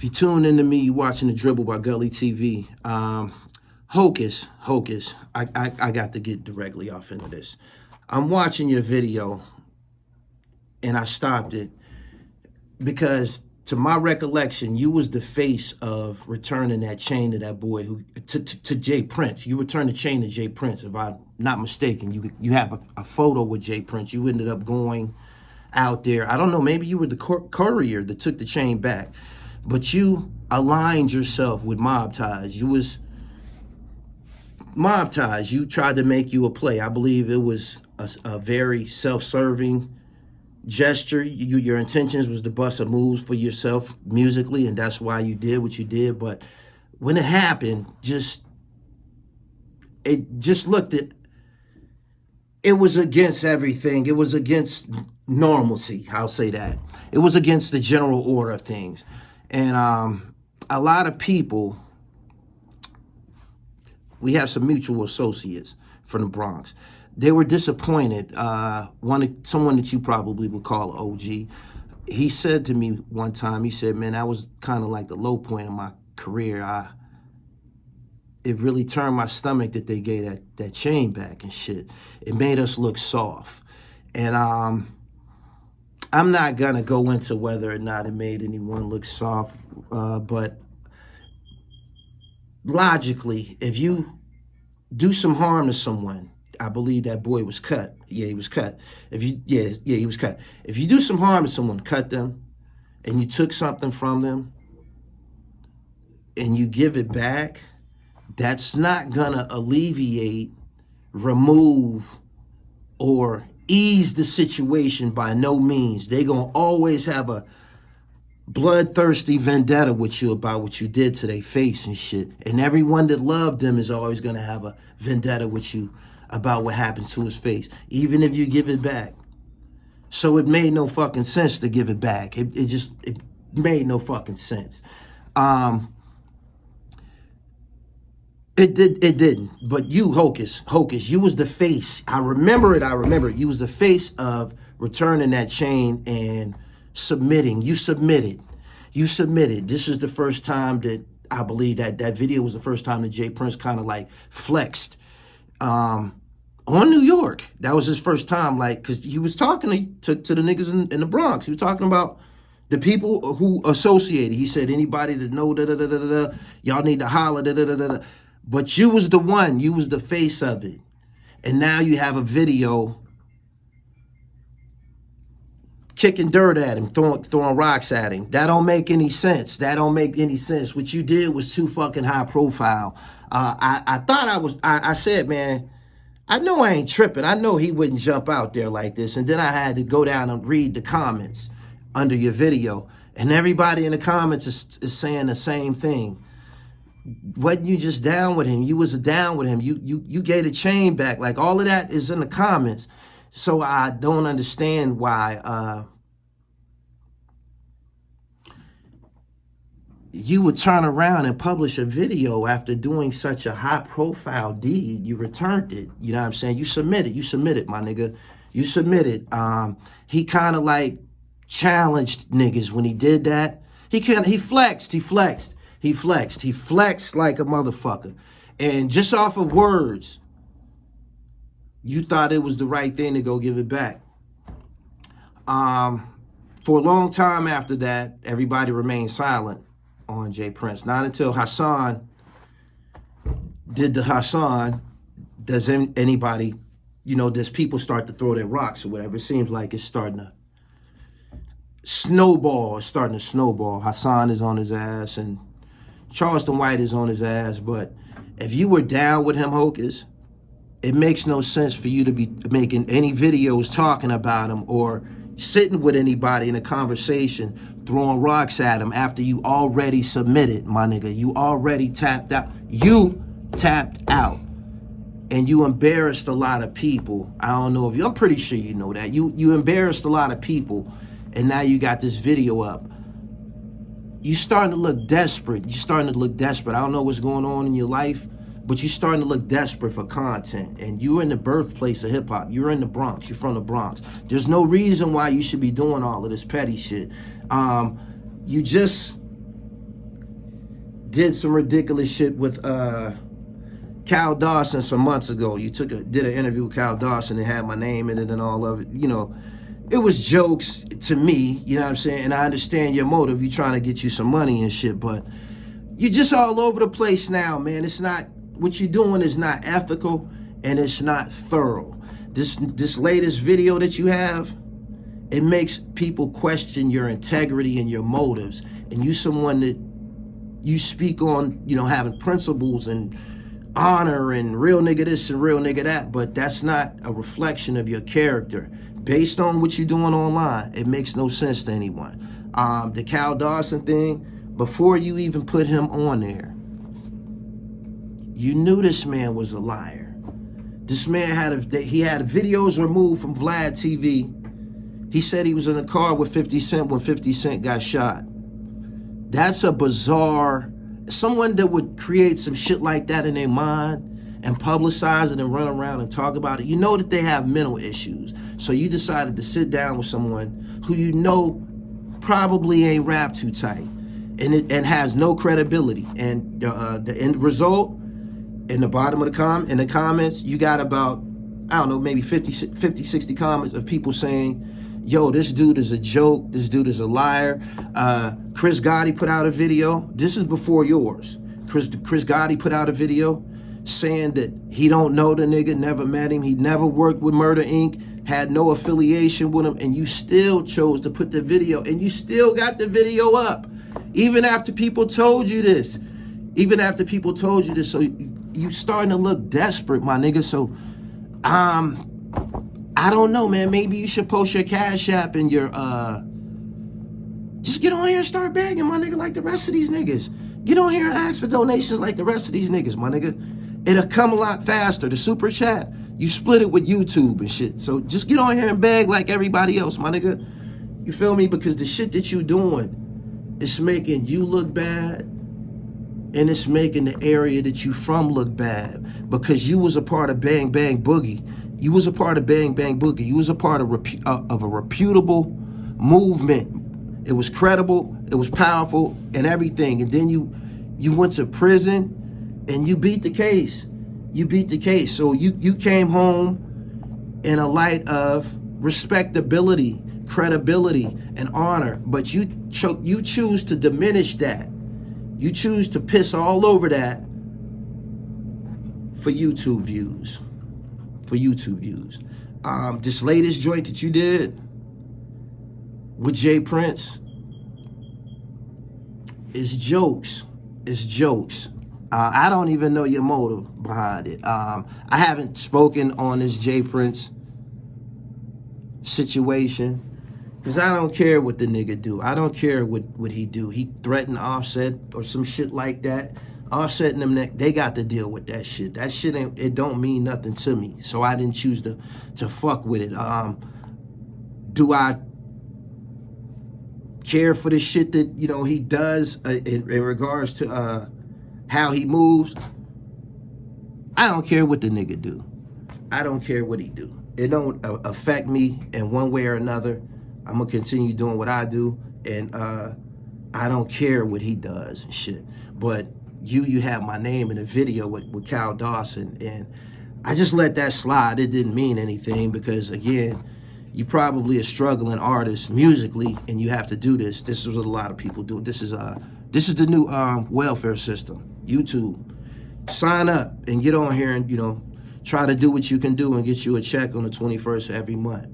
If you tune into me, you watching The Dribble by Gully TV. Hocus. I got to get directly off into this. I'm watching your video, and I stopped it because, to my recollection, you was the face of returning that chain to that boy to Jay Prince. You returned the chain to Jay Prince, if I'm not mistaken. You have a photo with Jay Prince. You ended up going out there. I don't know, maybe you were the courier that took the chain back. But you aligned yourself with mob ties. You was mob ties. You tried to make you a play. I believe it was a very self-serving gesture. Your intentions was to bust a moves for yourself musically, and that's why you did what you did. But when it happened, it just looked at, it was against everything. It was against normalcy, I'll say that. It was against the general order of things. And a lot of people, we have some mutual associates from the Bronx. They were disappointed. Someone that you probably would call OG, he said to me one time, he said, man, that was kind of like the low point of my career. It really turned my stomach that they gave that chain back and shit. It made us look soft. And I'm not going to go into whether or not it made anyone look soft, but logically, if you do some harm to someone, I believe that boy was cut. Yeah, he was cut. He was cut. If you do some harm to someone, cut them, and you took something from them, and you give it back, that's not going to alleviate, remove, or ease the situation by no means. They're going to always have a bloodthirsty vendetta with you about what you did to their face and shit. And everyone that loved them is always going to have a vendetta with you about what happened to his face, even if you give it back. So it made no fucking sense to give it back. It made no fucking sense. It didn't. But you, Hocus, you was the face. I remember it. You was the face of returning that chain and submitting. You submitted. This is the first time that I believe that video was the first time that Jay Prince kind of like flexed on New York. That was his first time, like, because he was talking to the niggas in the Bronx. He was talking about the people who associated. He said, anybody that know y'all need to holler But you was the one. You was the face of it. And now you have a video kicking dirt at him, throwing rocks at him. That don't make any sense. What you did was too fucking high profile. I said, man, I know I ain't tripping. I know he wouldn't jump out there like this. And then I had to go down and read the comments under your video. And everybody in the comments is saying the same thing. Wasn't you just down with him? You was down with him. You gave the chain back. Like, all of that is in the comments. So I don't understand why you would turn around and publish a video after doing such a high-profile deed. You returned it. You know what I'm saying? You submitted, my nigga. You submitted. He kind of like challenged niggas when he did that. He flexed like a motherfucker. And just off of words, you thought it was the right thing to go give it back. For a long time after that, everybody remained silent on Jay Prince. Not until Hassan did the Hassan, does anybody, does people start to throw their rocks or whatever. It seems like it's starting to snowball. Hassan is on his ass, and Charleston White is on his ass. But if you were down with him, Hocus, it makes no sense for you to be making any videos talking about him or sitting with anybody in a conversation, throwing rocks at him after you already submitted, my nigga. You already tapped out. You tapped out. And you embarrassed a lot of people. I don't know if I'm pretty sure you know that. You embarrassed a lot of people, and now you got this video up. You starting to look desperate. I don't know what's going on in your life, but you're starting to look desperate for content. And you're in the birthplace of hip hop. You're in the Bronx. You're from the Bronx. There's no reason why you should be doing all of this petty shit. You just did some ridiculous shit with Cal Dawson some months ago. You did an interview with Cal Dawson and had my name in it and all of it. You know, it was jokes to me, you know what I'm saying? And I understand your motive. You're trying to get you some money and shit, but you're just all over the place now, man. It's not, what you're doing is not ethical and it's not thorough. This latest video that you have, it makes people question your integrity and your motives. And you someone that you speak on, you know, having principles and honor and real nigga this and real nigga that, but that's not a reflection of your character. Based on what you're doing online, it makes no sense to anyone. The Cal Dawson thing, before you even put him on there, you knew this man was a liar. This man had videos removed from Vlad TV. He said he was in the car with 50 Cent when 50 Cent got shot. That's a bizarre, someone that would create some shit like that in their mind and publicize it and run around and talk about it. You know that they have mental issues. So you decided to sit down with someone who you know probably ain't rap too tight and has no credibility. And the end result, in the bottom of the comments, you got about, I don't know, maybe 50, 60 comments of people saying, yo, this dude is a joke, this dude is a liar. Chris Gotti put out a video, this is before yours. Chris Gotti put out a video saying that he don't know the nigga, never met him, he never worked with Murder Inc., had no affiliation with him, and you still chose to put the video, and you still got the video up. Even after people told you this. So you starting to look desperate, my nigga. So, I don't know, man. Maybe you should post your Cash App and your, just get on here and start begging, my nigga, like the rest of these niggas. Get on here and ask for donations like the rest of these niggas, my nigga. It'll come a lot faster. The super chat, you split it with YouTube and shit. So just get on here and beg like everybody else, my nigga. You feel me? Because the shit that you doing, it's making you look bad, and it's making the area that you from look bad, because you was a part of Bang Bang Boogie. You was a part of Bang Bang Boogie. You was a part of a reputable movement. It was credible, it was powerful, and everything. And then you went to prison, and you beat the case. You beat the case. So you came home in a light of respectability, credibility, and honor. But you choose to diminish that. You choose to piss all over that for YouTube views. This latest joint that you did with Jay Prince is jokes. It's jokes. I don't even know your motive behind it. I haven't spoken on this Jay Prince situation because I don't care what the nigga do. I don't care what he do. He threatened Offset or some shit like that. Offset and them, they got to deal with that shit. That shit it don't mean nothing to me. So I didn't choose to fuck with it. Do I care for the shit that, you know, he does in regards to how he moves? I don't care what the nigga do. I don't care what he do. It don't affect me in one way or another. I'm gonna continue doing what I do, and I don't care what he does and shit. But you have my name in a video with Cal Dawson, and I just let that slide. It didn't mean anything because, again, you probably a struggling artist musically, and you have to do this. This is what a lot of people do. This is the new welfare system. YouTube, sign up and get on here and, you know, try to do what you can do and get you a check on the 21st of every month.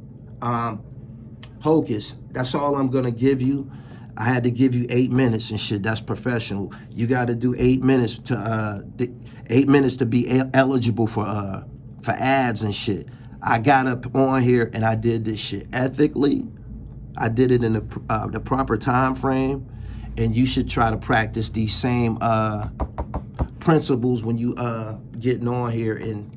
Hocus, that's all I'm gonna give you. I had to give you 8 minutes and shit. That's professional. You got to do 8 minutes to be eligible for ads and shit. I got up on here and I did this shit ethically. I did it in the proper time frame, and you should try to practice these same principles when you getting on here and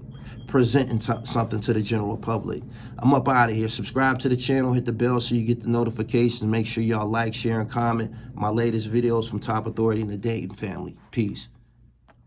presenting something to the general public. I'm up out of here. Subscribe to the channel, hit the bell so you get the notifications. Make sure y'all like, share, and comment my latest videos from Top Authority and the Dayton family. Peace.